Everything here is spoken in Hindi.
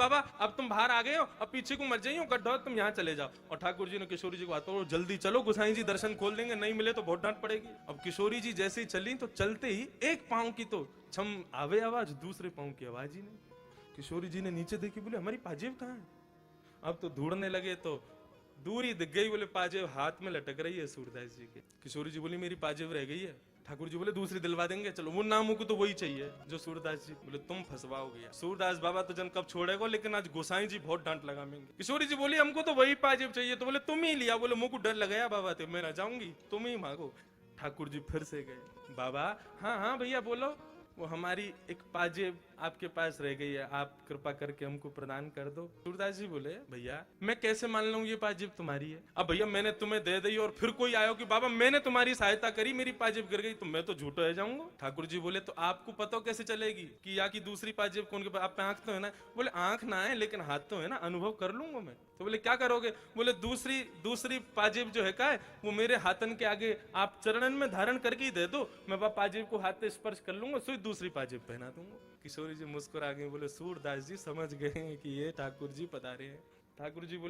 बाबा अब तुम बाहर आ गए हो, अब पीछे को मत जाइए, गड्ढा हो, तुम यहाँ चले जाओ। और ठाकुर जी ने किशोरी जी को बात करो, जल्दी चलो गोसाई जी दर्शन खोल देंगे, नहीं मिले तो बहुत डांट पड़ेगी। अब किशोरी जी जैसे ही चली तो चलते ही एक पांव की तो छम आवे आवाज, दूसरे पांव की आवाज ही नहीं। किशोरी जी ने नीचे देखी, बोले हमारी पाजेब कहाँ है? अब तो ढूंढने लगे तो दूर ही दिख गई, बोले पाजेब हाथ में लटक रही है सूरदास जी के। किशोरी जी बोली मेरी पाजेब रह गई है। ठाकुर जी बोले दूसरी दिलवा देंगे, चलो वो नामों को तो वही चाहिए जो सूरदास जी। बोले तुम फंसवाओगे यार, सूरदास बाबा तो जन कब छोड़ेगा, लेकिन आज गोसाई जी बहुत डांट लगाएंगे। किशोरी जी बोली हमको तो वही पाजेब चाहिए। तो बोले तुम ही लिया। बोले मुझको डर लगाया बाबा, तो मैं ना जाऊंगी, तुम ही मांगो। ठाकुर जी फिर से गए, बाबा हाँ हाँ भैया बोलो, वो हमारी एक पाजेब आपके पास रह गई है, आप कृपा करके हमको प्रदान कर दो। सूरदास जी बोले भैया मैं कैसे मान लूं ये पाजेब तुम्हारी है? अब भैया मैंने तुम्हें दे दी और फिर कोई आयो कि बाबा मैंने तुम्हारी सहायता करी, मेरी पाजेब गिर गई, तो मैं तो झूठो रह जाऊंगा। ठाकुर जी बोले तो आपको पता कैसे चलेगी कि या की दूसरी पाजेब कौन के पास? आप पे आंख तो है ना? बोले आंख ना है लेकिन हाथ तो है ना, अनुभव कर लूंगा मैं। तो बोले क्या करोगे? बोले दूसरी दूसरी पाजेब जो है का है वो मेरे हाथन के आगे आप चरणन में धारण करके ही दे दो, मैं वह पाजेब को हाथ से स्पर्श कर लूंगा, सो दूसरी पाजेब पहना दूंगा। किशोरी जी मुस्कुरा गए, बोले सूरदास जी समझ गए कि ये ठाकुर जी पधारे हैं। ठाकुर जी बोले